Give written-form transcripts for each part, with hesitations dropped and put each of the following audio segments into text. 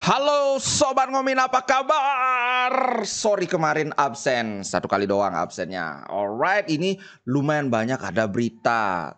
Halo Sobat Ngomin, apa kabar? Sorry kemarin absen, satu kali doang absennya. Alright, ini lumayan banyak ada berita.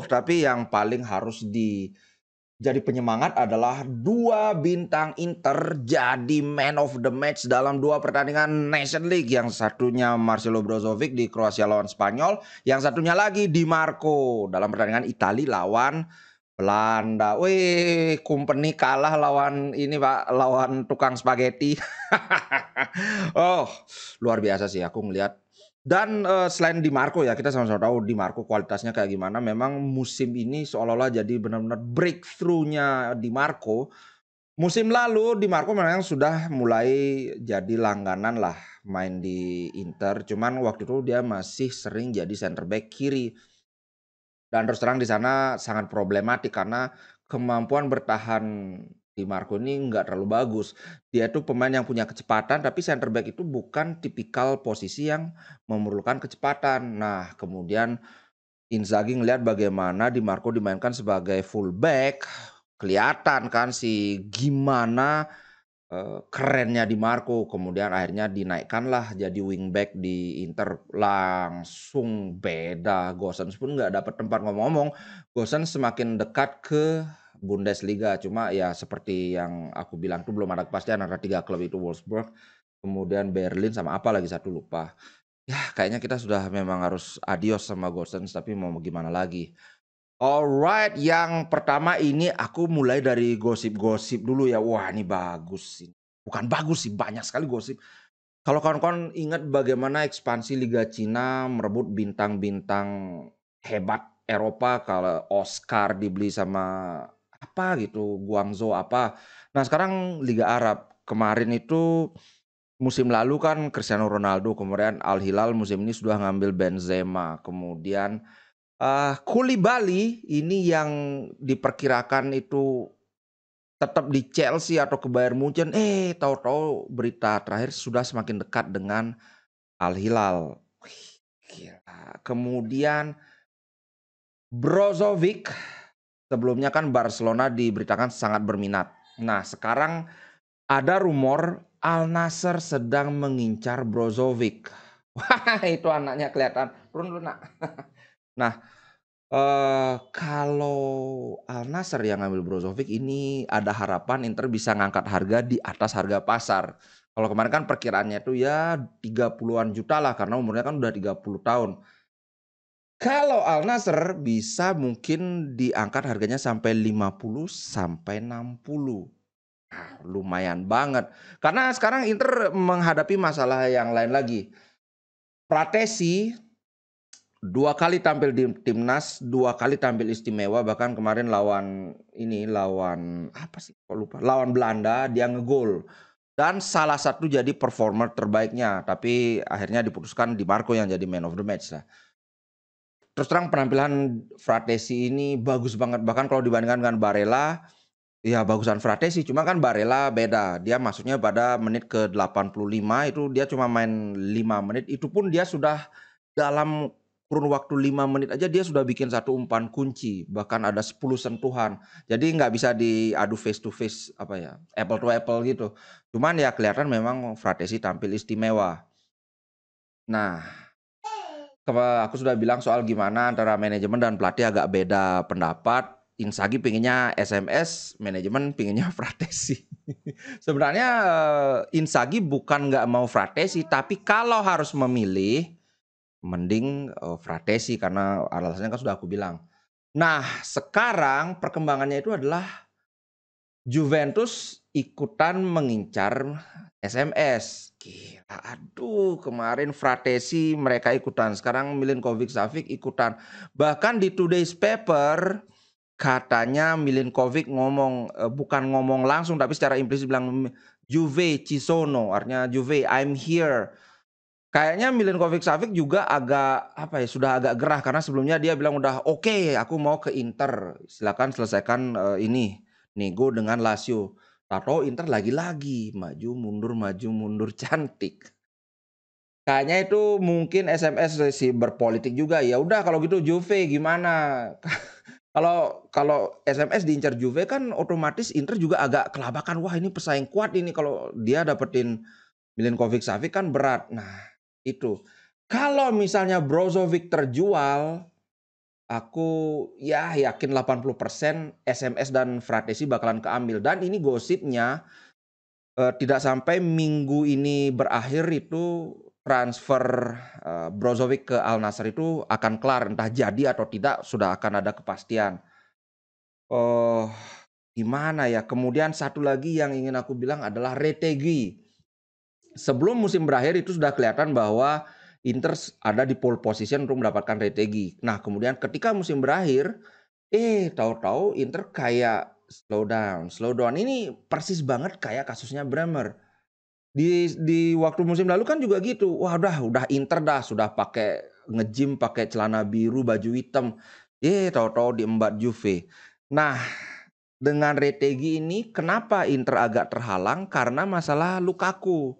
Tapi yang paling harus jadi penyemangat adalah dua bintang Inter jadi man of the match dalam dua pertandingan Nation League. Yang satunya Marcelo Brozovic di Kroasia lawan Spanyol, yang satunya lagi Di Marco dalam pertandingan Italia lawan Belanda. Wih, Kompeni kalah lawan ini Pak, lawan tukang spaghetti. Oh, luar biasa sih aku ngelihat. Dan selain Di Marco ya, kita sama-sama tahu Di Marco kualitasnya kayak gimana. Memang musim ini seolah-olah jadi benar-benar breakthrough-nya Di Marco. Musim lalu Di Marco memang sudah mulai jadi langganan lah main di Inter. Cuman waktu itu dia masih sering jadi center back kiri. Dan terus terang di sana sangat problematik karena kemampuan bertahan Di Marco ini nggak terlalu bagus. Dia tuh pemain yang punya kecepatan, tapi center back itu bukan tipikal posisi yang memerlukan kecepatan. Nah, kemudian Inzaghi ngelihat bagaimana Di Marco dimainkan sebagai fullback, kelihatan kan gimana kerennya Di Marco, kemudian akhirnya dinaikkanlah jadi wingback di Inter, langsung beda. Gosens pun nggak dapat tempat ngomong-ngomong. Gosens semakin dekat ke Bundesliga, cuma ya seperti yang aku bilang tuh belum ada kepastian antara 3 klub itu, Wolfsburg, kemudian Berlin sama apa lagi satu lupa. Ya kayaknya kita sudah memang harus adios sama Gosens, tapi mau gimana lagi. Alright, yang pertama ini aku mulai dari gosip-gosip dulu ya. Wah, ini bagus sih. Bukan bagus sih, banyak sekali gosip. Kalau kawan-kawan ingat bagaimana ekspansi Liga Cina merebut bintang-bintang hebat Eropa, kalau Oscar dibeli sama apa gitu, Guangzhou apa. Nah, sekarang Liga Arab. Kemarin itu musim lalu kan Cristiano Ronaldo, kemudian Al Hilal musim ini sudah ngambil Benzema, kemudian Koulibaly ini yang diperkirakan itu tetap di Chelsea atau ke Bayern Munchen, tahu-tahu berita terakhir sudah semakin dekat dengan Al Hilal. Wih, gila. Kemudian Brozovic, sebelumnya kan Barcelona diberitakan sangat berminat. Nah, sekarang ada rumor Al Nassr sedang mengincar Brozovic. Wah, itu anaknya kelihatan. Turun dulu, Nak. Nah, kalau Al Nassr yang ngambil Brozovic ini ada harapan Inter bisa ngangkat harga di atas harga pasar. Kalau kemarin kan perkiraannya itu ya 30-an juta lah karena umurnya kan udah 30 tahun. Kalau Al Nassr bisa mungkin diangkat harganya sampai 50 sampai 60. Lumayan banget. Karena sekarang Inter menghadapi masalah yang lain lagi. Pratesi 2 kali tampil di timnas, 2 kali tampil istimewa, bahkan kemarin lawan apa sih kok lupa, lawan Belanda dia ngegol. Dan salah satu jadi performer terbaiknya, tapi akhirnya diputuskan Di Marco yang jadi man of the match lah. Terus terang penampilan Fratesi ini bagus banget, bahkan kalau dibandingkan dengan Barella, ya bagusan Fratesi, cuma kan Barella beda. Dia masuknya pada menit ke-85 itu dia cuma main 5 menit, itu pun dia sudah dalam kurun waktu 5 menit aja dia sudah bikin satu umpan kunci, bahkan ada 10 sentuhan. Jadi nggak bisa diadu face to face apa ya, apple to apple gitu. Cuman ya kelihatan memang Fratesi tampil istimewa. Nah, aku sudah bilang soal gimana antara manajemen dan pelatih agak beda pendapat. Inzaghi pinginnya SMS, manajemen pinginnya Fratesi. Sebenarnya Inzaghi bukan nggak mau Fratesi, tapi kalau harus memilih, mending Fratesi karena alasannya kan sudah aku bilang. Nah, sekarang perkembangannya itu adalah Juventus ikutan mengincar SMS. Gila, aduh, kemarin Fratesi mereka ikutan, sekarang Milinkovic-Savic ikutan. Bahkan di Today's Paper katanya Milinkovic ngomong, bukan ngomong langsung tapi secara implisit bilang Juve ci sono, artinya Juve I'm here. Kayaknya Milinkovic-Savic juga agak apa ya, sudah agak gerah karena sebelumnya dia bilang udah oke, aku mau ke Inter, silakan selesaikan ini nego dengan Lazio. Tahu Inter lagi-lagi maju mundur cantik. Kayaknya itu mungkin SMS sih berpolitik juga. Ya udah kalau gitu Juve gimana? Kalau kalau SMS diincar Juve kan otomatis Inter juga agak kelabakan, wah ini pesaing kuat ini kalau dia dapetin Milinkovic-Savic kan berat. Nah, itu. Kalau misalnya Brozovic terjual, aku ya yakin 80% SMS dan Fratesi bakalan keambil dan ini gosipnya, tidak sampai minggu ini berakhir itu transfer, Brozovic ke Al Nassr itu akan kelar, entah jadi atau tidak sudah akan ada kepastian. Oh, gimana ya, kemudian satu lagi yang ingin aku bilang adalah Retegui. Sebelum musim berakhir itu sudah kelihatan bahwa Inter ada di pole position untuk mendapatkan Retegui. Nah, kemudian ketika musim berakhir, tahu-tahu Inter kayak slow down. Slow down ini persis banget kayak kasusnya Bremer. Di waktu musim lalu kan juga gitu. Wah, udah Inter dah sudah pakai nge-gym pakai celana biru, baju hitam. Tahu-tahu diembat Juve. Nah, dengan Retegui ini kenapa Inter agak terhalang? Karena masalah Lukaku.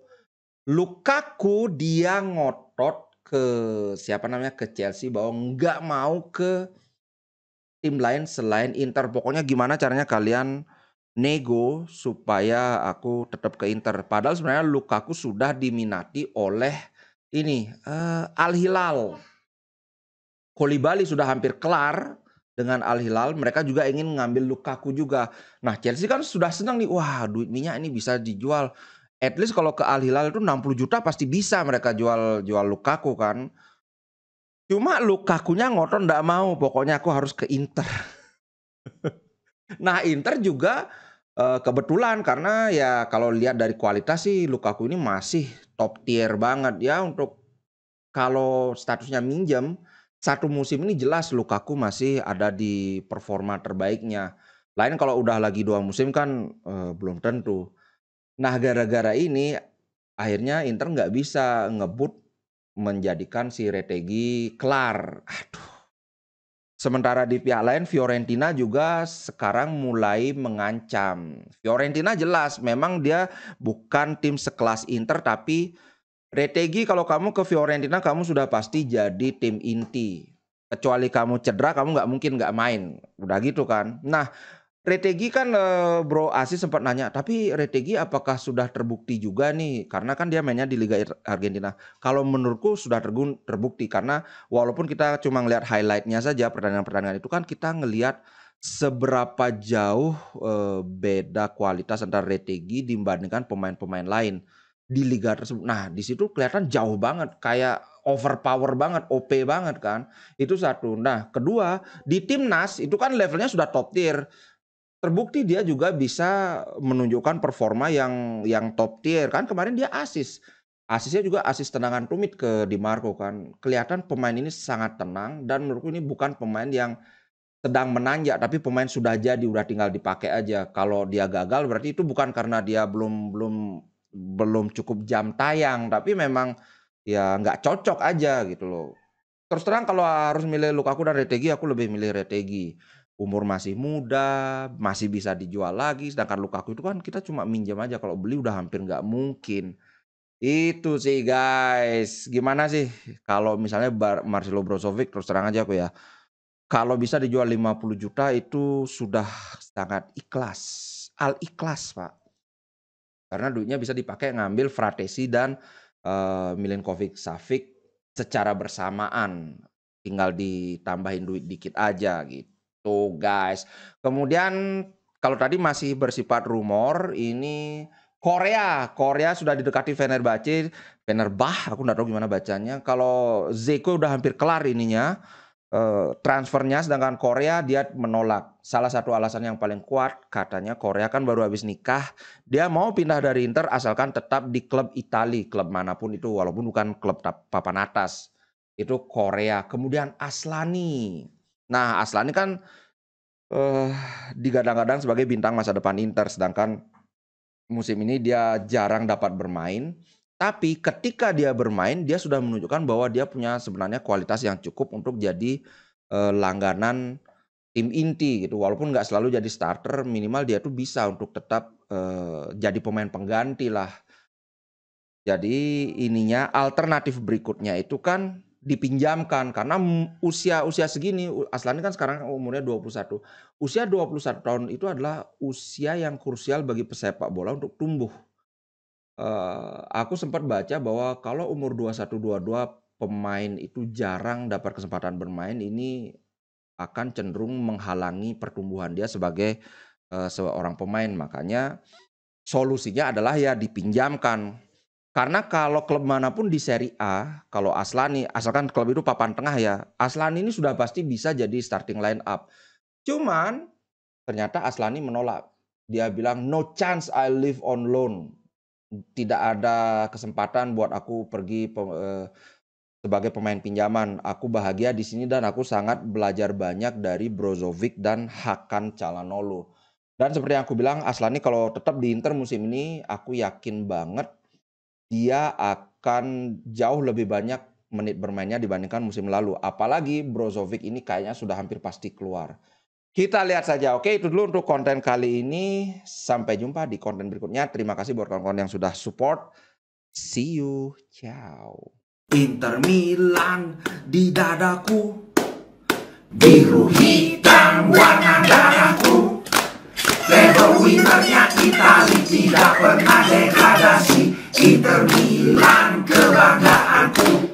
Lukaku dia ngotot ke siapa namanya, ke Chelsea bahwa nggak mau ke tim lain selain Inter. Pokoknya gimana caranya kalian nego supaya aku tetap ke Inter. Padahal sebenarnya Lukaku sudah diminati oleh ini, Al Hilal. Koulibaly sudah hampir kelar dengan Al Hilal, mereka juga ingin ngambil Lukaku juga. Nah, Chelsea kan sudah senang nih, wah duit minyak ini bisa dijual. At least kalau ke Al Hilal itu 60 juta pasti bisa mereka jual Lukaku kan. Cuma Lukakunya ngotot nggak mau, pokoknya aku harus ke Inter. Nah, Inter juga kebetulan karena ya kalau lihat dari kualitas sih Lukaku ini masih top tier banget ya untuk kalau statusnya minjem, satu musim ini jelas Lukaku masih ada di performa terbaiknya. Lain kalau udah lagi 2 musim kan, belum tentu. Nah, gara-gara ini akhirnya Inter nggak bisa ngebut menjadikan si Retegui kelar. Aduh. Sementara di pihak lain Fiorentina juga sekarang mulai mengancam. Fiorentina jelas memang dia bukan tim sekelas Inter tapi Retegui kalau kamu ke Fiorentina kamu sudah pasti jadi tim inti. Kecuali kamu cedera kamu nggak mungkin nggak main. Udah gitu kan. Nah, Retegui kan, Bro Asis sempat nanya, "Tapi Retegui apakah sudah terbukti juga nih?" Karena kan dia mainnya di Liga Argentina. Kalau menurutku sudah terbukti karena walaupun kita cuma ngelihat highlight-nya saja pertandingan-pertandingan itu kan kita ngelihat seberapa jauh, beda kualitas antara Retegui dibandingkan pemain-pemain lain di liga tersebut. Nah, di situ kelihatan jauh banget, kayak overpower banget, OP banget kan. Itu satu. Nah, kedua, di timnas itu kan levelnya sudah top tier. Terbukti dia juga bisa menunjukkan performa yang top tier, kan kemarin dia asis. Asisnya juga asis tendangan tumit ke Di Marco kan. Kelihatan pemain ini sangat tenang dan menurutku ini bukan pemain yang sedang menanjak, tapi pemain sudah jadi, udah tinggal dipakai aja. Kalau dia gagal berarti itu bukan karena dia belum cukup jam tayang, tapi memang ya nggak cocok aja gitu loh. Terus terang kalau harus milih Lukaku dan Retegui, aku lebih milih Retegui. Umur masih muda, masih bisa dijual lagi, sedangkan Lukaku itu kan kita cuma minjem aja, kalau beli udah hampir nggak mungkin. Itu sih guys. Gimana sih kalau misalnya Marcelo Brozovic terus terang aja aku ya, kalau bisa dijual 50 juta itu sudah sangat ikhlas. Al ikhlas, Pak. Karena duitnya bisa dipakai ngambil Fratesi dan, Milinkovic-Savic secara bersamaan. Tinggal ditambahin duit dikit aja gitu, guys. Kemudian kalau tadi masih bersifat rumor, ini Korea sudah didekati Fenerbah, aku nggak tahu gimana bacanya. Kalau Zeko udah hampir kelar ininya, transfernya, sedangkan Korea dia menolak. Salah satu alasan yang paling kuat katanya Korea kan baru habis nikah, dia mau pindah dari Inter asalkan tetap di klub Itali, klub manapun itu walaupun bukan klub papan atas. Itu Korea. Kemudian Aslani. Nah, Aslani kan eh digadang-gadang sebagai bintang masa depan Inter, sedangkan musim ini dia jarang dapat bermain. Tapi ketika dia bermain, dia sudah menunjukkan bahwa dia punya sebenarnya kualitas yang cukup untuk jadi langganan tim inti gitu. Walaupun nggak selalu jadi starter, minimal dia tuh bisa untuk tetap jadi pemain pengganti lah. Jadi ininya alternatif berikutnya itu kan dipinjamkan karena usia segini Aslani kan sekarang umurnya 21. Usia 21 tahun itu adalah usia yang krusial bagi pesepak bola untuk tumbuh. Aku sempat baca bahwa kalau umur 21, 22 pemain itu jarang dapat kesempatan bermain, ini akan cenderung menghalangi pertumbuhan dia sebagai, seorang pemain. Makanya solusinya adalah ya dipinjamkan. Karena kalau klub manapun di Serie A, kalau Aslani, asalkan klub itu papan tengah ya, Aslani ini sudah pasti bisa jadi starting line up. Cuman ternyata Aslani menolak. Dia bilang, "No chance I live on loan." Tidak ada kesempatan buat aku pergi sebagai pemain pinjaman. Aku bahagia di sini dan aku sangat belajar banyak dari Brozovic dan Hakan Calhanoglu. Dan seperti yang aku bilang, Aslani kalau tetap di Inter musim ini, aku yakin banget dia akan jauh lebih banyak menit bermainnya dibandingkan musim lalu. Apalagi Brozovic ini kayaknya sudah hampir pasti keluar. Kita lihat saja. Oke, itu dulu untuk konten kali ini. Sampai jumpa di konten berikutnya. Terima kasih buat kawan-kawan yang sudah support. See you. Ciao. Inter Milan di dadaku, biru hitam warna darahku. Level winnernya Itali tidak pernah degradasi. Inter Milan kebanggaanku.